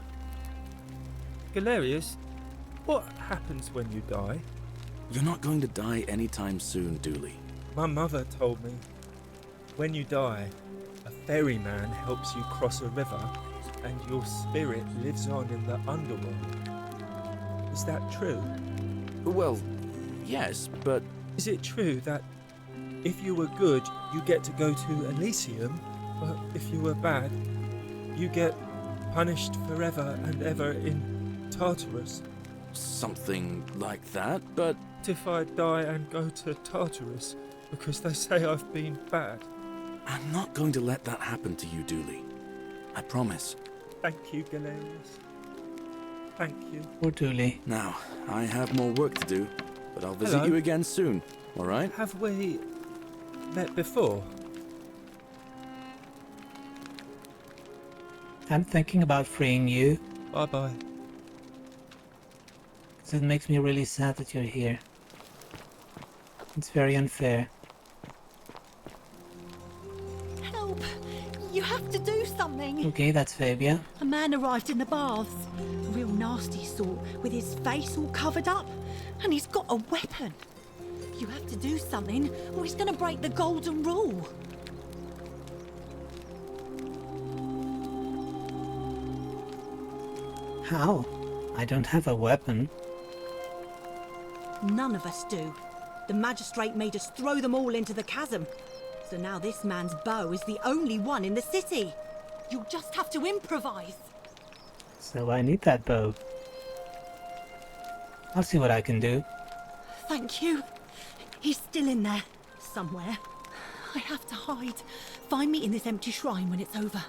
Speaker 12: Galerius, what happens when you die?
Speaker 2: You're not going to die anytime soon, Duli.
Speaker 12: My mother told me, when you die, a ferryman helps you cross a river and your spirit lives on in the underworld. Is that true?
Speaker 2: Well, yes, but...
Speaker 12: Is it true that If you were good, you get to go to Elysium, but if you were bad, you get punished forever and ever in Tartarus.
Speaker 2: Something like that, but
Speaker 12: If I die and go to Tartarus because they say I've been bad.
Speaker 2: I'm not going to let that happen to you, Duli. I promise.
Speaker 12: Thank you, Galerius. Thank you.
Speaker 1: Poor Duli.
Speaker 2: Now, I have more work to do, but I'll visit
Speaker 12: Hello.
Speaker 2: you again soon, alright?
Speaker 12: Have we met before?
Speaker 1: I'm thinking about freeing you,
Speaker 12: Bye-bye.
Speaker 1: because it makes me really sad that you're here. It's very unfair.
Speaker 13: Help! You have to do something!
Speaker 1: Okay, that's Fabia.
Speaker 13: A man arrived in the baths. A real nasty sort, with his face all covered up. And he's got a weapon. You have to do something, or he's gonna break the golden rule.
Speaker 1: How? I don't have a weapon.
Speaker 13: None of us do. The magistrate made us throw them all into the chasm. So now this man's bow is the only one in the city. You'll just have to improvise.
Speaker 1: So I need that bow. I'll see what I can do.
Speaker 13: Thank you. He's still in there, somewhere. I have to hide. Find me in this empty shrine when it's over.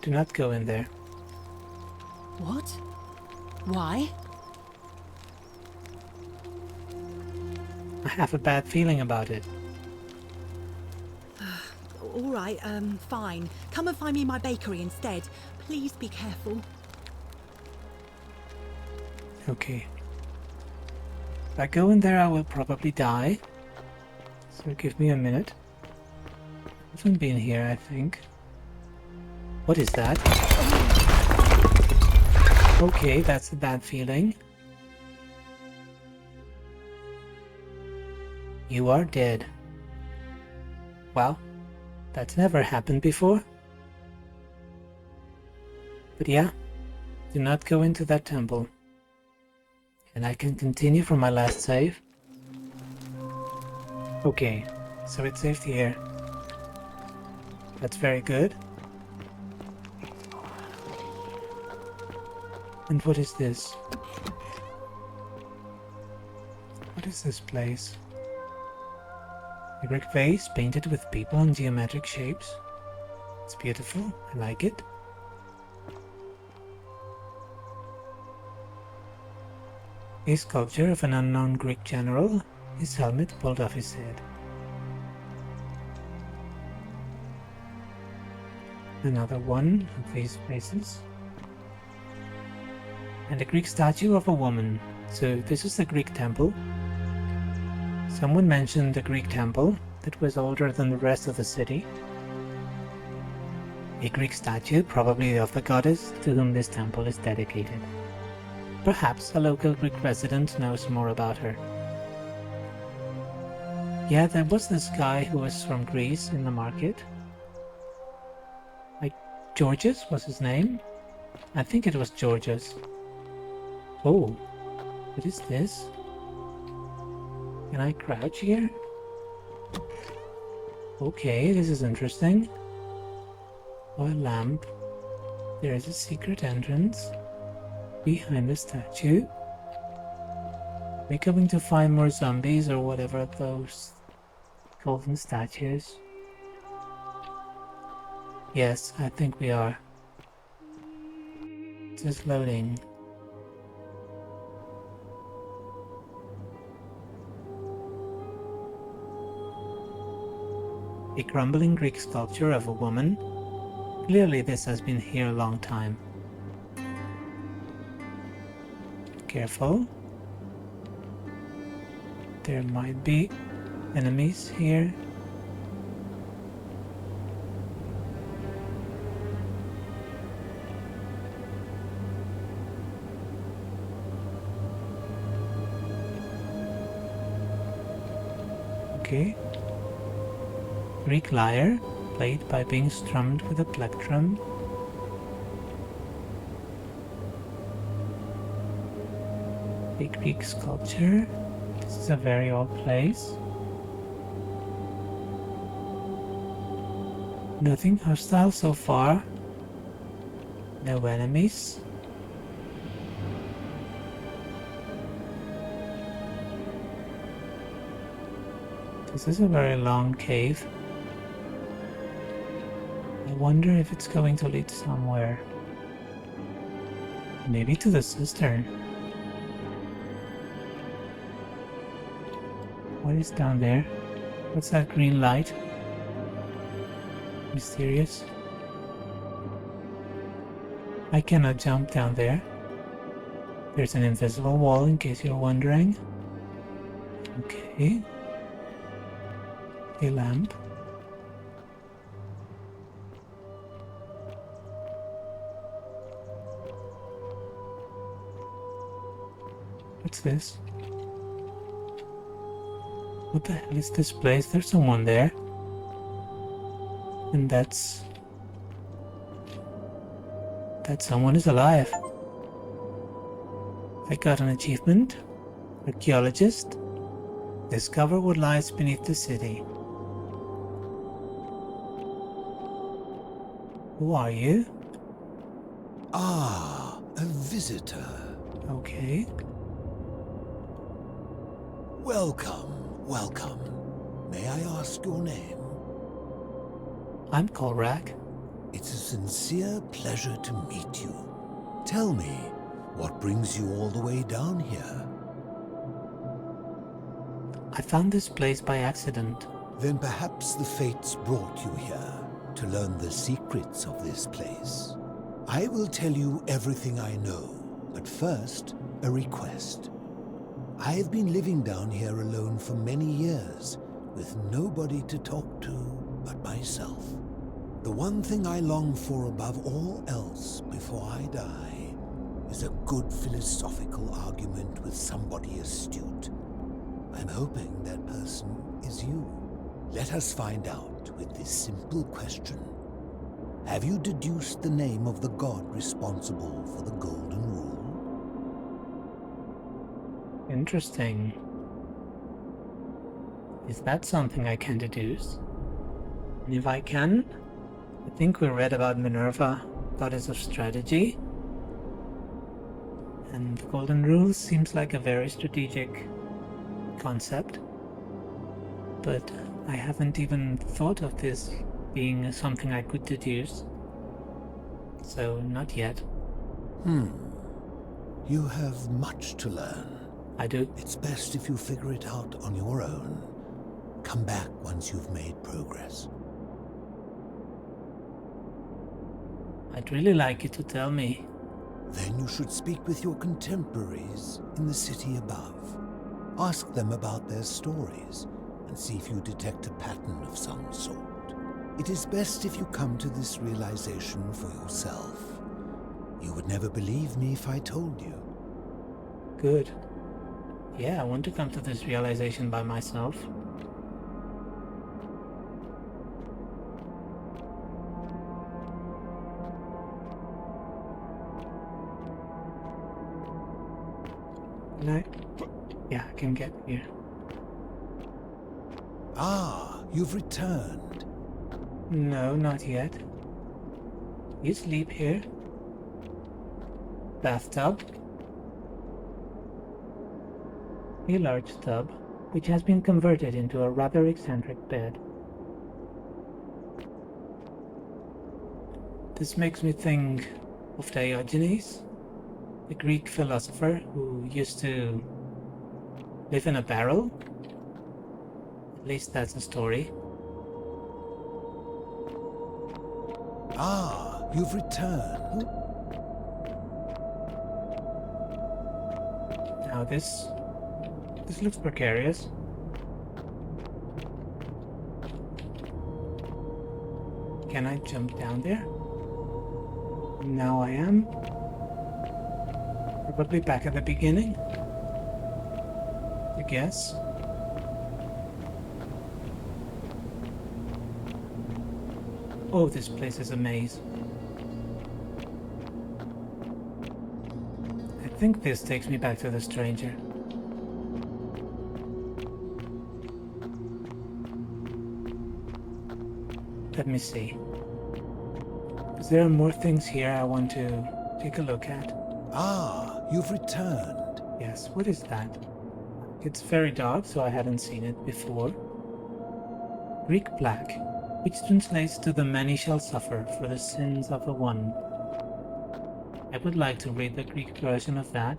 Speaker 1: Do not go in there.
Speaker 13: What? Why?
Speaker 1: I have a bad feeling about it.
Speaker 13: All right, fine. Come and find me in my bakery instead. Please be careful.
Speaker 1: Okay. If I go in there, I will probably die. So give me a minute. I haven't been here, I think. What is that? Okay, that's a bad feeling. You are dead. Well, that's never happened before. But yeah, do not go into that temple. And I can continue from my last save. Okay, so it's saved here. That's very good. And what is this? What is this place? A brick vase painted with people and geometric shapes. It's beautiful, I like it. A sculpture of an unknown Greek general, his helmet pulled off his head. Another one of these faces. And a Greek statue of a woman. So this is the Greek temple. Someone mentioned a Greek temple that was older than the rest of the city. A Greek statue, probably of the goddess to whom this temple is dedicated. Perhaps a local Greek resident knows more about her. Yeah, there was this guy who was from Greece in the market. Like, Georgius was his name? I think it was Georgius. Oh, what is this? Can I crouch here? Okay, this is interesting. Oh, a lamp. There is a secret entrance behind the statue. Are we going to find more zombies or whatever those golden statues? Yes, I think we are. Just loading. A crumbling Greek sculpture of a woman. Clearly this has been here a long time. Careful. There might be enemies here. Okay. Greek lyre, played by being strummed with a plectrum. A Greek sculpture, This is a very old place. Nothing hostile so far. No enemies. This is a very long cave. I wonder if it's going to lead somewhere. Maybe to the cistern. What is down there? What's that green light? Mysterious. I cannot jump down there. There's an invisible wall in case you're wondering. Okay. A lamp. What's this? What the hell is this place? There's someone there. And that someone is alive. I got an achievement. Archaeologist. Discover what lies beneath the city. Who are you?
Speaker 8: Ah, a visitor.
Speaker 1: Okay.
Speaker 8: Welcome, welcome. May I ask your name?
Speaker 1: I'm Kolrak.
Speaker 8: It's a sincere pleasure to meet you. Tell me, what brings you all the way down here?
Speaker 1: I found this place by accident.
Speaker 8: Then perhaps the fates brought you here to learn the secrets of this place. I will tell you everything I know, but first, a request. I have been living down here alone for many years, with nobody to talk to but myself. The one thing I long for above all else before I die is a good philosophical argument with somebody astute. I'm hoping that person is you. Let us find out with this simple question. Have you deduced the name of the god responsible for the Golden Rule?
Speaker 1: Interesting. Is that something I can deduce? And if I can, I think we read about Minerva, goddess of strategy. And the Golden Rule seems like a very strategic concept. But I haven't even thought of this being something I could deduce. So, not yet.
Speaker 8: You have much to learn.
Speaker 1: I do.
Speaker 8: It's best if you figure it out on your own. Come back once you've made progress.
Speaker 1: I'd really like you to tell me.
Speaker 8: Then you should speak with your contemporaries in the city above. Ask them about their stories and see if you detect a pattern of some sort. It is best if you come to this realization for yourself. You would never believe me if I told you.
Speaker 1: Good. Yeah, I want to come to this realization by myself. No? Yeah, I can get here.
Speaker 8: Ah, you've returned.
Speaker 1: No, not yet. You sleep here? Bathtub? A large tub, which has been converted into a rather eccentric bed. This makes me think of Diogenes, the Greek philosopher who used to live in a barrel. At least that's the story.
Speaker 8: Ah, you've returned.
Speaker 1: Now this looks precarious. Can I jump down there? Now I am. Probably back at the beginning, I guess. Oh, this place is a maze. I think this takes me back to the stranger. Let me see. Because there are more things here I want to take a look at.
Speaker 6: Ah, you've returned.
Speaker 1: Yes, what is that? It's very dark, so I hadn't seen it before. Greek plaque, which translates to "the many shall suffer for the sins of the one." I would like to read the Greek version of that,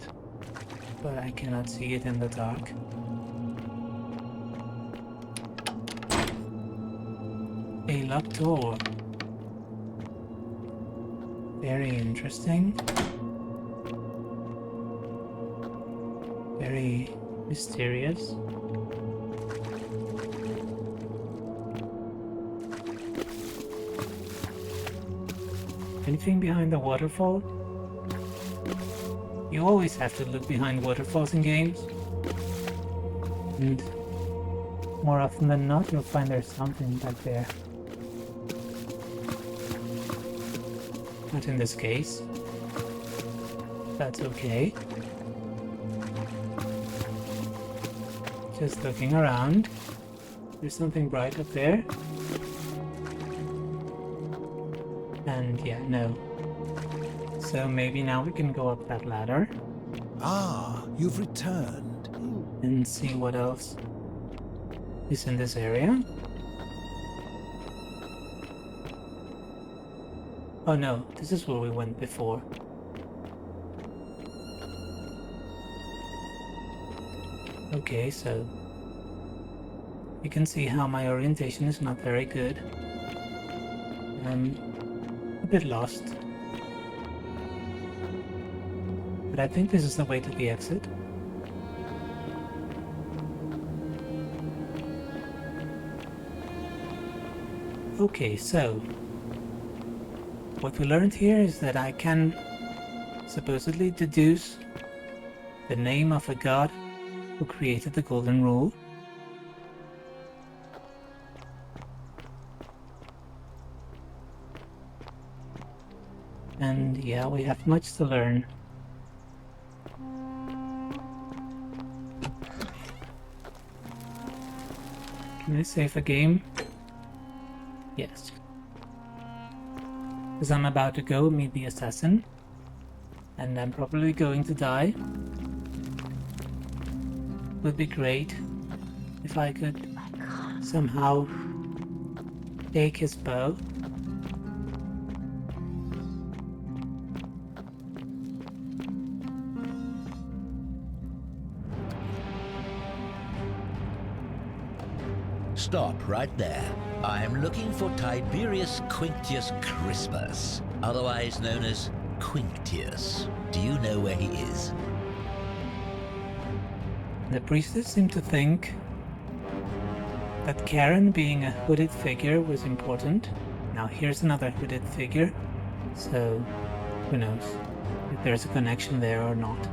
Speaker 1: but I cannot see it in the dark. A locked door. Very interesting. Very mysterious. Anything behind the waterfall? You always have to look behind waterfalls in games. And more often than not, you'll find there's something back there. Not in this case. That's okay. Just looking around. There's something bright up there. And yeah, no. So maybe now we can go up that ladder.
Speaker 6: Ah, you've returned.
Speaker 1: And see what else is in this area. Oh no, this is where we went before. Okay, so you can see how my orientation is not very good. I'm a bit lost. But I think this is the way to the exit. Okay, so what we learned here is that I can supposedly deduce the name of a god who created the Golden Rule. And yeah, we have much to learn. Can I save the game? Yes. Because I'm about to go meet the assassin. And I'm probably going to die. Would be great if I could somehow take his bow.
Speaker 14: Stop right there. I'm looking for Tiberius Quinctius Crispus, otherwise known as Quinctius. Do you know where he is?
Speaker 1: The priestess seemed to think that Karen being a hooded figure was important. Now here's another hooded figure, so who knows if there's a connection there or not.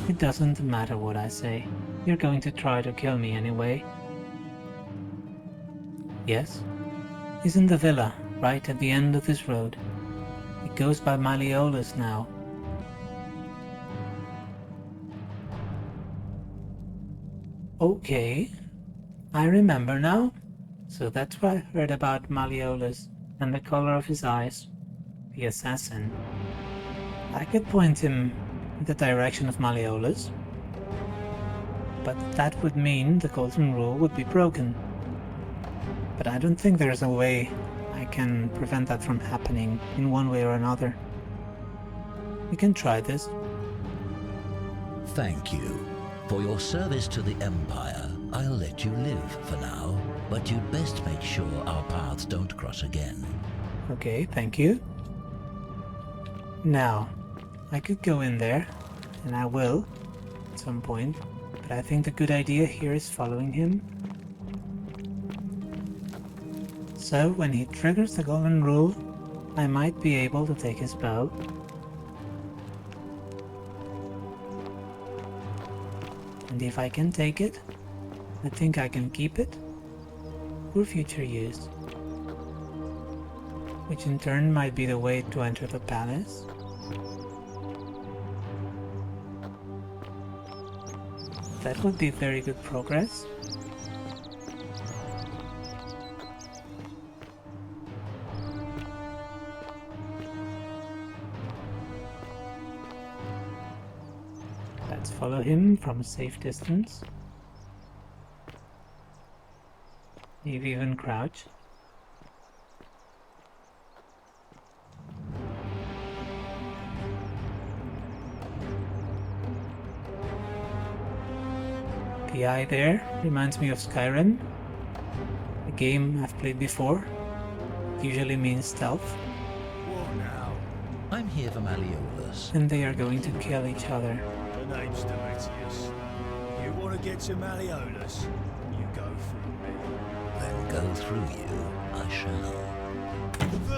Speaker 1: It doesn't matter what I say. You're going to try to kill me anyway. Yes, he's in the villa, right at the end of this road. It goes by Malleolus now. Okay, I remember now. So that's where I heard about Malleolus and the color of his eyes. The assassin. I could point him in the direction of Malleolus, but that would mean the Golden Rule would be broken. But I don't think there's a way I can prevent that from happening in one way or another. We can try this.
Speaker 14: Thank you. For your service to the Empire, I'll let you live for now, but you'd best make sure our paths don't cross again.
Speaker 1: Okay, thank you. Now, I could go in there, and I will, at some point, but I think the good idea here is following him. So, when he triggers the Golden Rule, I might be able to take his bow. And if I can take it, I think I can keep it for future use. Which in turn might be the way to enter the palace. That would be very good progress. Let's follow him from a safe distance. Maybe even crouch. The eye there reminds me of Skyrim, a game I've played before. It usually means stealth.
Speaker 5: What now?
Speaker 14: I'm here for Malleolus.
Speaker 1: And they are going to kill each other.
Speaker 5: The name's Domitius. You want to get to Malleolus? You go through me.
Speaker 14: Then go through you, I shall.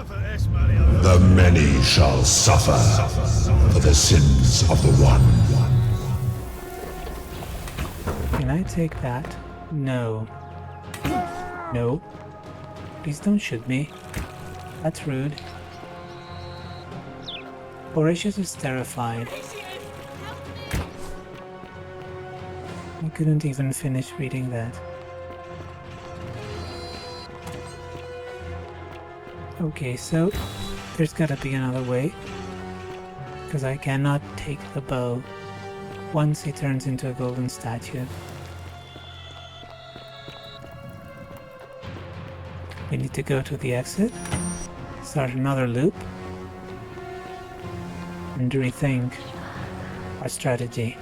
Speaker 5: PRIESTESS, Malleolus.
Speaker 9: The many shall suffer for the sins of the one.
Speaker 1: Can I take that? No. No. Please don't shoot me. That's rude. Horatius is terrified. I couldn't even finish reading that. Okay, so there's gotta be another way. Because I cannot take the bow once he turns into a golden statue. We need to go to the exit, start another loop, and rethink our strategy.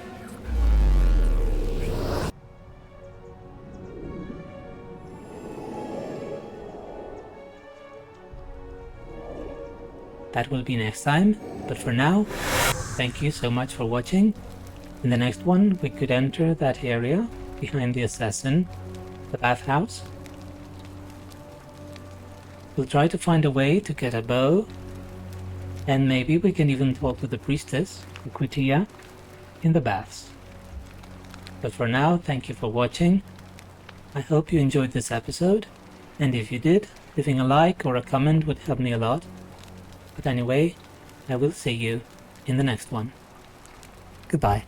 Speaker 1: That will be next time, but for now, thank you so much for watching. In the next one, we could enter that area behind the assassin, the bathhouse. We'll try to find a way to get a bow, and maybe we can even talk to the priestess, Equitia, in the baths. But for now, thank you for watching. I hope you enjoyed this episode, and if you did, leaving a like or a comment would help me a lot. But anyway, I will see you in the next one. Goodbye.